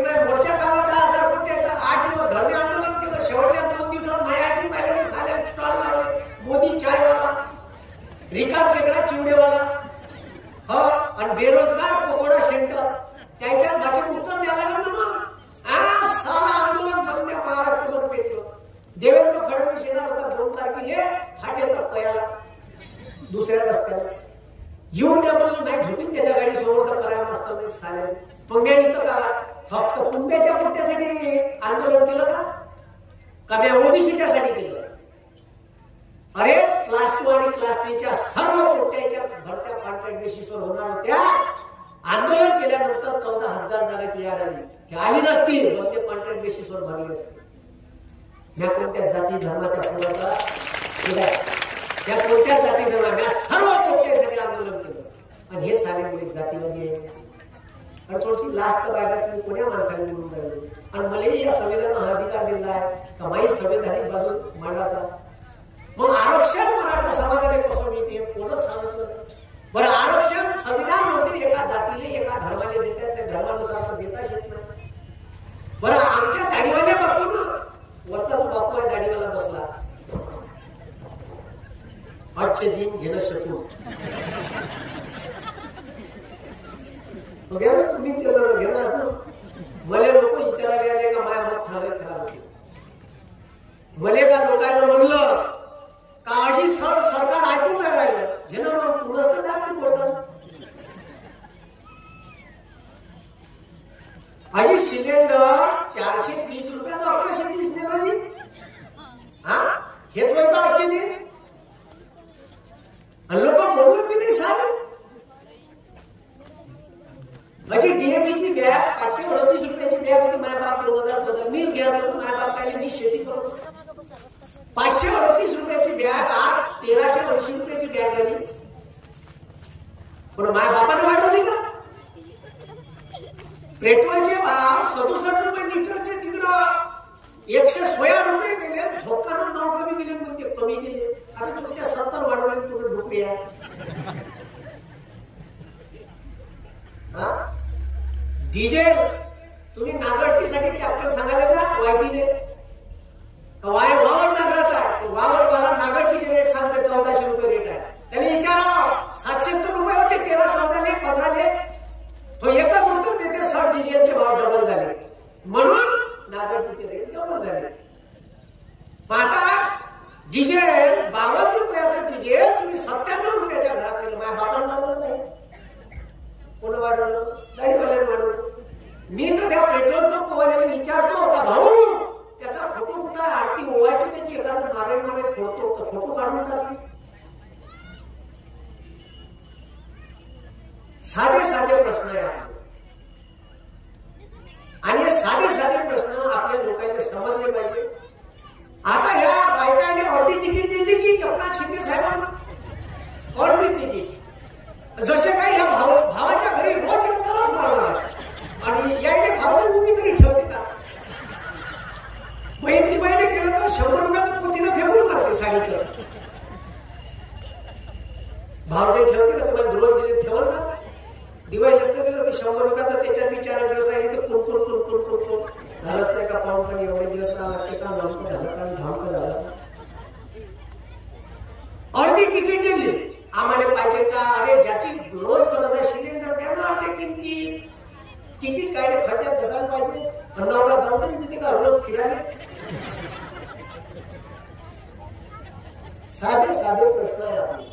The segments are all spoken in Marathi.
मोर्चा काढला 10,000 कोटीचा 8 दिवस धरणे आंदोलन केलं. शेवटच्या 2 दिवसात नाही पाहिजे साले स्टॉल लावले. मोदी चायवाला, रिकाम टेकडा चिवडेवाला, आणि बेरोजगार पकोडा सेंटर त्याच्या भाषेत उत्तर द्यायला लागलं ना. साला आंदोलन बंद महाराष्ट्रभर पेटलं. देवेंद्र फडणवीस येणार होता 2 तारखेला फाटेचा पयाला दुसऱ्या रस्त्याला येऊन त्या म्हणून नाही झोपून त्याच्या गाडी सोबत करायला मस्त नाही साले. पंग्याने तर का फक्त कुंब्याच्या पोट्यासाठी आंदोलन केलं का मी ओबीसीच्या साठी केलं? अरे क्लास 2 आणि क्लास 3च्या सर्व पोट्याच्या भरत्या कॉन्ट्रॅक्ट बेसिसवर होणार होत्या. आंदोलन केल्यानंतर 14,000 जागाची याद आली. ही आली नसती म्हणजे कॉन्ट्रॅक्ट बेसिसवर भरली असती. या कोणत्या जाती धर्माच्या पुराचा त्या कोणत्या जाती धर्माच्या सर्व पोट्यासाठी आंदोलन केलं. आणि हे सारे मुली जातीमध्ये आणि थोडीशी लास्ट बायका तुम्ही कोण्या माणसाने निवडून राहिले. आणि मला या संविधानानं हा अधिकार दिला आहे का माही संविधानिक बाजू मांडायचा. मग आरक्षण मराठा समाजाने कसं मिळते कोणच सांगितलं. बरं आरक्षण संविधान म्हणते एका जातीले एका धर्माने देतात त्या धर्मानुसार तर देताच येत नाही. बरं आमच्या दाढीवाल्या बापू ना वरचा जो बापू आहे दाढीवाला बसला आजचे दिन घेणं शकू तुम्ही घेणार मला लोक विचारायला आले का माझ्या मत ठरले खराब होते. मले का लोकांना म्हणलं का अशी सरकार ऐकून नाही राहिलं हे ना मग तुलाच तर काय बोलतो. अशी सिलेंडर 430 रुपयाचं 1130 नेलं. हेच म्हणतो आजचे दिन लोक बोलत बी नाही सारे. माझी डीएपीची बॅग 538 रुपयाची बॅग होती. माझ्या बाप 2014 मीच घ्या माझ्या बाप काय मी शेती करू. 538 रुपयाची बॅग आज 1380 रुपयाची बॅग झाली. पण माझ्या बापाने वाढवली का? पेट्रोलचे भाव 67 रुपये लिटरचे तिकडं 116 रुपये गेले. धोकानं नाव कमी गेले म्हणजे कमी गेले. आता छोट्या 70 वाढवले तुला डुकरी आहे. डिझेल तुम्ही नागरटीसाठी ट्रॅक्टर सांगायला जा वायबीले वावर नागराचा आहे. वावर नागरटीचे रेट सांगते 1400 रुपये रेट आहे. त्याने विचारा 770 रुपये होते 13, 14, 15. तो एकच उत्तर देते सर डिझेलचे भाव डबल झाले म्हणून नागरटीचे रेट डबल झाले. आता डिझेल 52 रुपयाचं डिझेल तुम्ही 97 रुपयाच्या घरात नेलं. माझ्या बापानं वाढवलं नाही. कोण वाढवलं? गाडीवाल्याने वाढवलं. मी तर त्या पेट्रोल पंपवाल्याला विचारतो का भाऊ त्याचा फोटो कुठं आरती ओवायची त्याची एखादं नारायण फोटो फोटो काढून टाकली. साधे साधे प्रश्न आहे आणि हे साधे साधे प्रश्न आपल्या लोकांना समजले पाहिजे. आता ह्या बायकाने अर्धी तिकीट दिली की एकनाथ शिंदे साहेबांना अर्धी तिकीट जसे काही ह्या भावाच्या घरी रोज येऊनच मारणार आणि यायला भावना उभी तरी ठेवते का? बहीण दिवाळीला गेलं तर 100 रुपयाचं पोतीनं फेकून मारते साडीचं. भाव जे ठेवते का तुम्हाला रोज गेले ठेवल का? दिवाळी असतं गेलं तर 100 रुपयाचं त्याच्यात विचार दिवस राहिले तर कुरकुर झालंच नाही का? पाहून पण एवढे दिवस लागते का? नमकं झालं का? धामकं झालं. अर्धी तिकीट दिली आम्हाला पाहिजे का? अरे ज्याची रोज गरज आहे सिलेंडर द्या ना अर्धे किमती. तिकीट काय खड्ड्यात बसायला पाहिजे. अन्नावरा जाऊ तरी तिथे का रोज फिरायला. साधे साधे प्रश्न आहे आपले.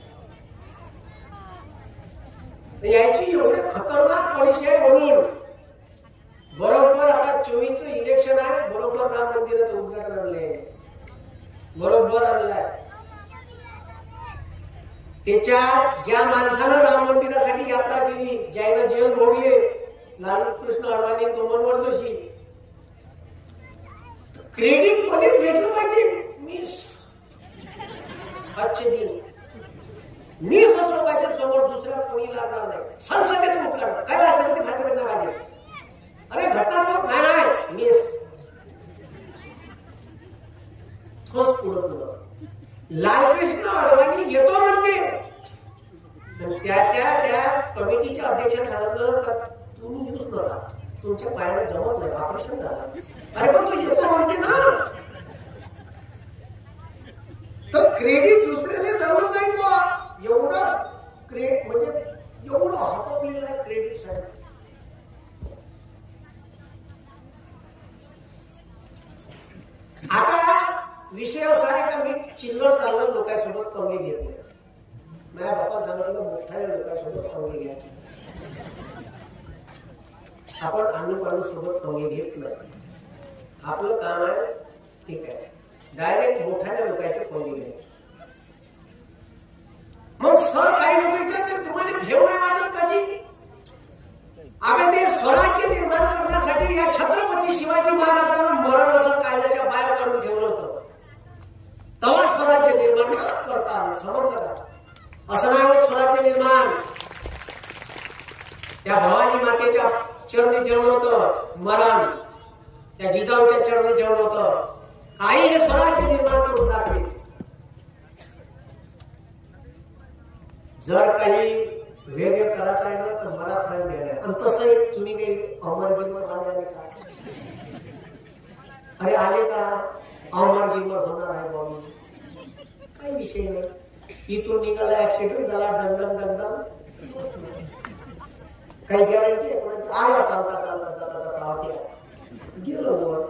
याची एवढे खतरनाक पॉलिसी आहे म्हणून बरोबर आता 24चं इलेक्शन आहे. बरोबर राम मंदिराचं उद्घाटन आणलंय. बरोबर आणलंय. त्याच्यात ज्या माणसानं राम मंदिरासाठी यात्रा केली ज्यानं जेल भोगले लालकृष्ण अडवाणी 2 जोशी क्रेडिट पोलीस भेटलं पाहिजे. आजचे दिन मी असलो पाहिजे समोर दुसऱ्या कोणी लागणार नाही. संसदेचं उद्घाटन काय राष्ट्रपती भाषण करणार पाहिजे. अरे घटना नाही मिस ठोस पुढं लालकृष्ण अडवाणी येतो म्हणते. त्याच्या त्या कमिटीच्या अध्यक्षांनी सांगितलं का तुम्ही यूज नका तुमच्या पायाला जमत नाही, ऑपरेशन झालं. अरे पण तू येतो म्हणते ना, तर क्रेडिट दुसऱ्याला चाललं जाईल बा. एवढा म्हणजे एवढं हटवलेलं आहे क्रेडिट साठी. आता विषय असा आहे का मी चिल्लर चाललं लोकांसोबत कमी घेत नाही. माझ्या बापा सांगितलं मोठ्या लोकांसोबत कमी घ्यायचे. आपण आणू सोबत कमी घेत नाही. आपलं काम आहे ठीक आहे, डायरेक्ट मोठ्या लोकांचे कमी घ्यायचे. मग सर काही लोक विचारते तुम्हाला भेव नाही वाटत का जी? आम्ही ते स्वराज्य निर्माण करण्यासाठी या छत्रपती शिवाजी महाराजांना मरण असं कायद्याच्या बाहेर काढून ठेवलं होतं. तेव्हा स्वराज्य निर्माण करता आलं. समजलं का? असं नाही होत स्वराज्य निर्माण. त्या भवानी मातेच्या चरणी जेवण होतं मरण, त्या जिजाऊच्या चरणी जेवण होतं. काही हे स्वराज्य निर्माण करून दाखवे. जर काही वेगळं करायचं आहे ना तर मला फ्रेंड द्यायला. आणि तसंही तुम्ही काही अमरगिरीवर आले का? अरे आले का? अमरगिरीवर होणार आहे म्हणून काही विषय नाही. इथून निघाला ऍक्सिडेंट झाला दंडन दंडन काही गॅरंटी आहे? आला चालता चालता जाता जाता गेलो वर.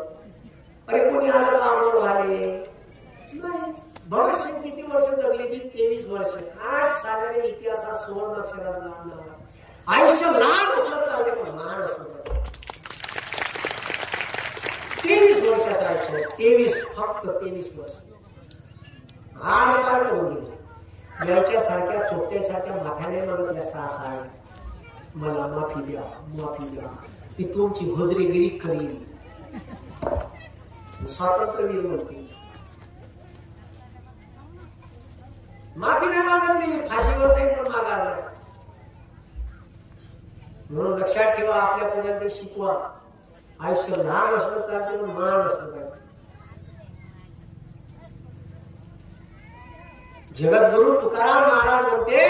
अरे कोणी आलं का अमर झाले नाही. भगत सिंग किती वर्ष जगले जी? 23 वर्ष. 8 सालाने इतिहासात सुवर्ण अक्षरात नाव. आयुष्य लहान असलं चालते पण लहान असलं. 23 वर्षाचं आयुष्य. 23 फक्त 23 वर्ष. आर पार करून गेले. याच्यासारख्या चोट्यासारख्या माथ्याने म्हणत 6 साल मला माफी द्या, माफी द्या, ती तुमची भोजरेगिरी करीन. स्वातंत्र्यवीर म्हणते माफी नाही मागत नाही, फाशीवर जाईल पण मागा. म्हणून लक्षात ठेवा, आपल्या पुण्यात शिकवा. आयुष्य लहान असलं चालते पण मान असलं पाहिजे. जगद्गुरु तुकाराम महाराज म्हणते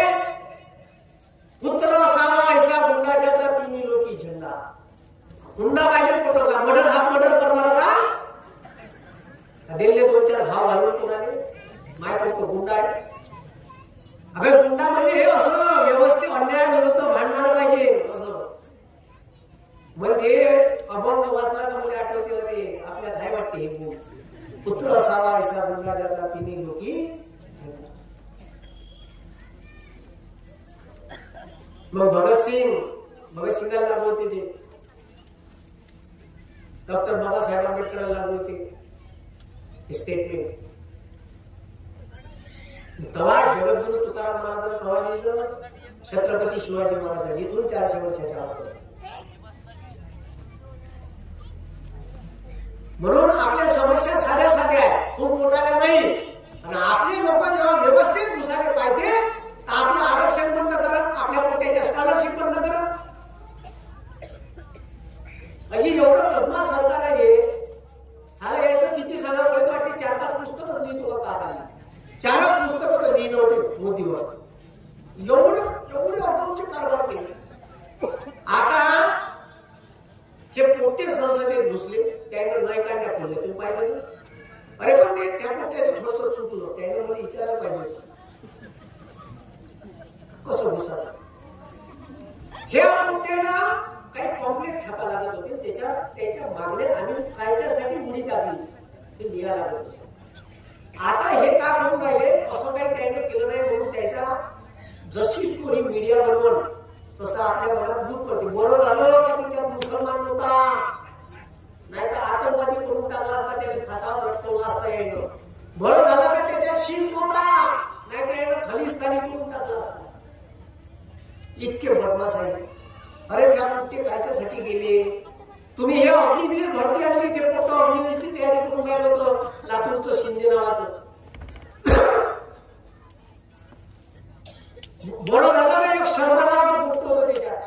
पुत्र असावा ऐसा गुंडा ज्याचा तिन्ही लोकी झेंडा. गुंडा पाहिजे कुठं का? मर्डर हा मर्डर करणार का? दिल्ली 2-4 घाव घालून कोणाने माहिती तो गुंडा आहे. अबे गुंडा म्हणजे हे असं व्यवस्थित अन्याय विरुद्ध भांडणार पाहिजे असं. म्हणजे अभंग वाचला का मला आठवते अरे आपल्या काय वाटते हे पुत्र असावा ऐसा गुंडा ज्याचा तिन्ही लोकी. मग भगत सिंगाला लागू होते ते, डॉक्टर बाबासाहेब आंबेडकरला लागू होते स्टेटमेंट. तेव्हा जगद्गुरु तुकाराम महाराज कवा लिहिलं? छत्रपती शिवाजी महाराज इथून 400 वर्षाच्या अगोदर. म्हणून आपल्या समस्या साध्या साध्या आहेत, खूप मोठ्या नाही. आणि आपले लोक जेव्हा व्यवस्थित घुसाले पाहिजे तर आपलं आरक्षण बंद करत, आपल्या पोट्याच्या स्कॉलरशिप बंद करत. अशी एवढं कदमा सरकार आहे. हा याचं किती सगळं वेळ वाटते? 4-5 पुस्तकच लिहितो का आता? 4 पुस्तकं तर लिहिलं होते मोदीवर. एवढे अकाउंटचे कारभार केले. आता हे पोटे संसदेत घुसले, त्याने नाही काढण्या पडले. तुम्ही पाहिलं ना? अरे पण ते त्या पोट्याचं थोडंसं चुकलं. त्याने मला विचारायला पाहिजे कसं घुसायचं. हे पोट्यानं काही पॉम्पलेट छापा लागत होते, त्याच्या मागण्या आम्ही कायद्यासाठी मुली टाकली ते लिहायला लागत होते. आता हे का करून राहिले? असं काही त्याने केलं नाही म्हणून त्याच्या जशी स्टोरी मीडिया बनवून तसं आपल्या मनात भूत पडते. बरं झालं की तिच्यात मुसलमान होता, नाही तर आतंकवादी करून टाकला असता, त्याला फासावर लटकवला असता यायनं. बरं झालं का त्याच्यात शिंक होता, नाही तर यानं खलिस्तानी करून टाकला असता. इतके बदमाश आहे. अरे त्या पोट्टे कायच्यासाठी गेले? तुम्ही हे अग्निवीर भरती आणली, ते पोट अग्निवीरची तयारी करून राहिलं होतं लातूरचं शिंदे नावाचं. बरं झालं का एक शर्मा नावाचं पोट्ट होतं त्याच्यात.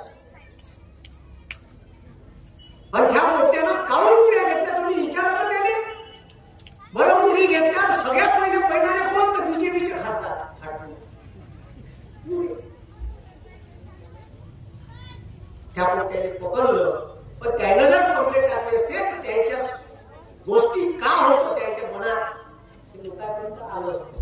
आणि त्या पोट्ट्यानं काढून उड्या घेतल्या. तुम्ही विचारायला गेले बरं उडी घेतल्या सगळ्यात पहिले पहिल्याने कोण? तर बीजेपीचे खासदार. त्या पोट्ट्याने पकडलं, पण त्यानं जर पॉम्पलेट टाकलं गोष्टी का होतं त्याच्या मनात ते लोकांपर्यंत आलं असतं.